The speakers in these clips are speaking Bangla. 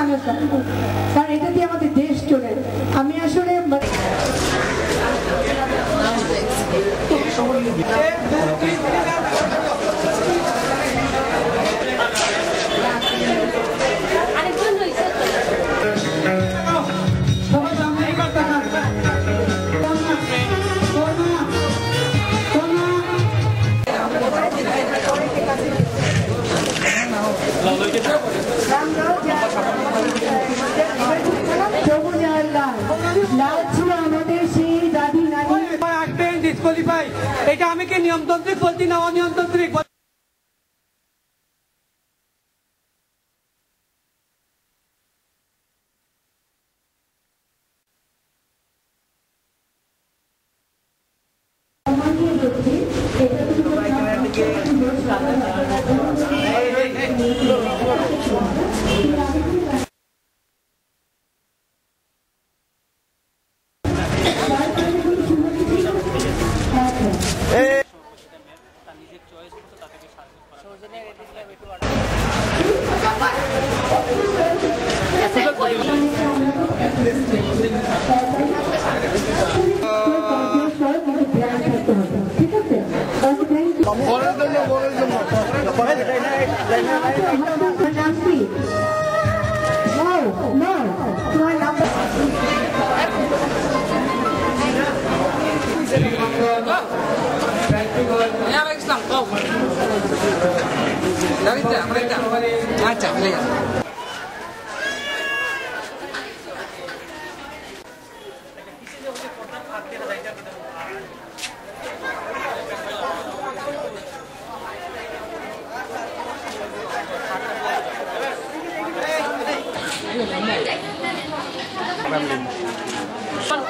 আলোচনা, কারণ এটা দিয়ে আমাদের দেশ চলে। আমি আসলে এটা আমি কি নিয়মতান্ত্রিক বলছি না অনিয়মতান্ত্রিক?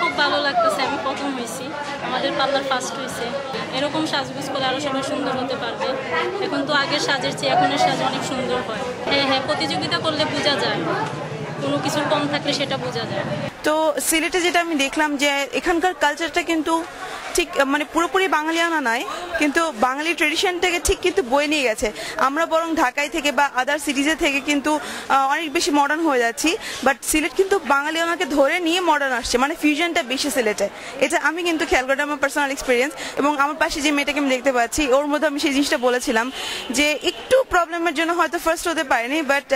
খুব ভালো লাগতেছে। আমি প্রথম হয়েছি, আমাদের পার্লার ফার্স্ট হয়েছে। এরকম সাজগোজ করে আরও সবাই সুন্দর হতে পারবে। এখন তো আগের সাজের চেয়ে এখনের সাজ অনেক সুন্দর হয়। হ্যাঁ হ্যাঁ, প্রতিযোগিতা করলে বোঝা যায়, কোনো কিছু কম থাকলে সেটা বোঝা যায়। তো সিলেটে যেটা আমি দেখলাম যে এখানকার কালচারটা কিন্তু ঠিক মানে পুরোপুরি বাঙালিয়ানা নয়, কিন্তু বাঙালি ট্রেডিশনটাকে ঠিক কিন্তু বয়ে নিয়ে গেছে। আমরা বরং ঢাকায় থেকে বা আদার সিটিজে থেকে কিন্তু অনেক বেশি মডার্ন হয়ে যাচ্ছি, বাট সিলেট কিন্তু বাঙালিয়ানাকে ধরে নিয়ে মডার্ন আসছে, মানে ফিউশনটা বেশি সিলেটে। এটা আমি কিন্তু খেয়াল করি, আমার পার্সোনাল এক্সপিরিয়েন্স। এবং আমার পাশে যে মেয়েটাকে আমি দেখতে পাচ্ছি, ওর মধ্যে আমি সেই জিনিসটা বলেছিলাম যে একটু প্রবলেমের জন্য হয়তো ফার্স্ট হতে পারেনি, বাট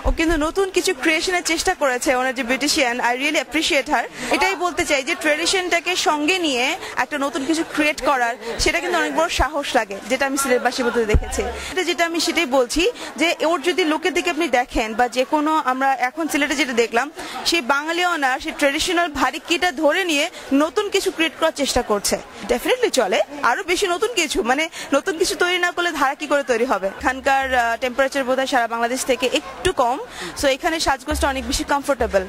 ও কিন্তু নতুন কিছু ক্রিয়েশনের চেষ্টা করেছে। ওনার যে বিউটিশিয়ান, আই রিয়েলি অ্যাপ্রিশিয়েট হার। এটাই বলতে চাই যে ট্রেডিশনটাকে সঙ্গে নিয়ে একটা নতুন কিছু ক্রিয়েট করার, সেটা কিন্তু অনেক বড় সাহস লাগে, যেটা আমি সিলেটবাসীর মধ্যে দেখেছি। যেটা আমি সেটাই বলছি যে ওর যদি লোকের দিকে আপনি দেখেন বা যে কোনো, আমরা এখন সিলেটে যেটা দেখলাম, সেই বাঙালিয়ানা সেই ট্রেডিশনাল ভারিকিটা ধরে নিয়ে নতুন কিছু ক্রিয়েট করার চেষ্টা করছে। ডেফিনেটলি চলে আরো বেশি নতুন কিছু, মানে নতুন কিছু তৈরি না করলে ধারা কি করে তৈরি হবে। এখানকার টেম্পারেচার বোধহয় সারা বাংলাদেশ থেকে একটু কম, সো এখানে সাজগোজটা অনেক বেশি কমফোর্টেবল।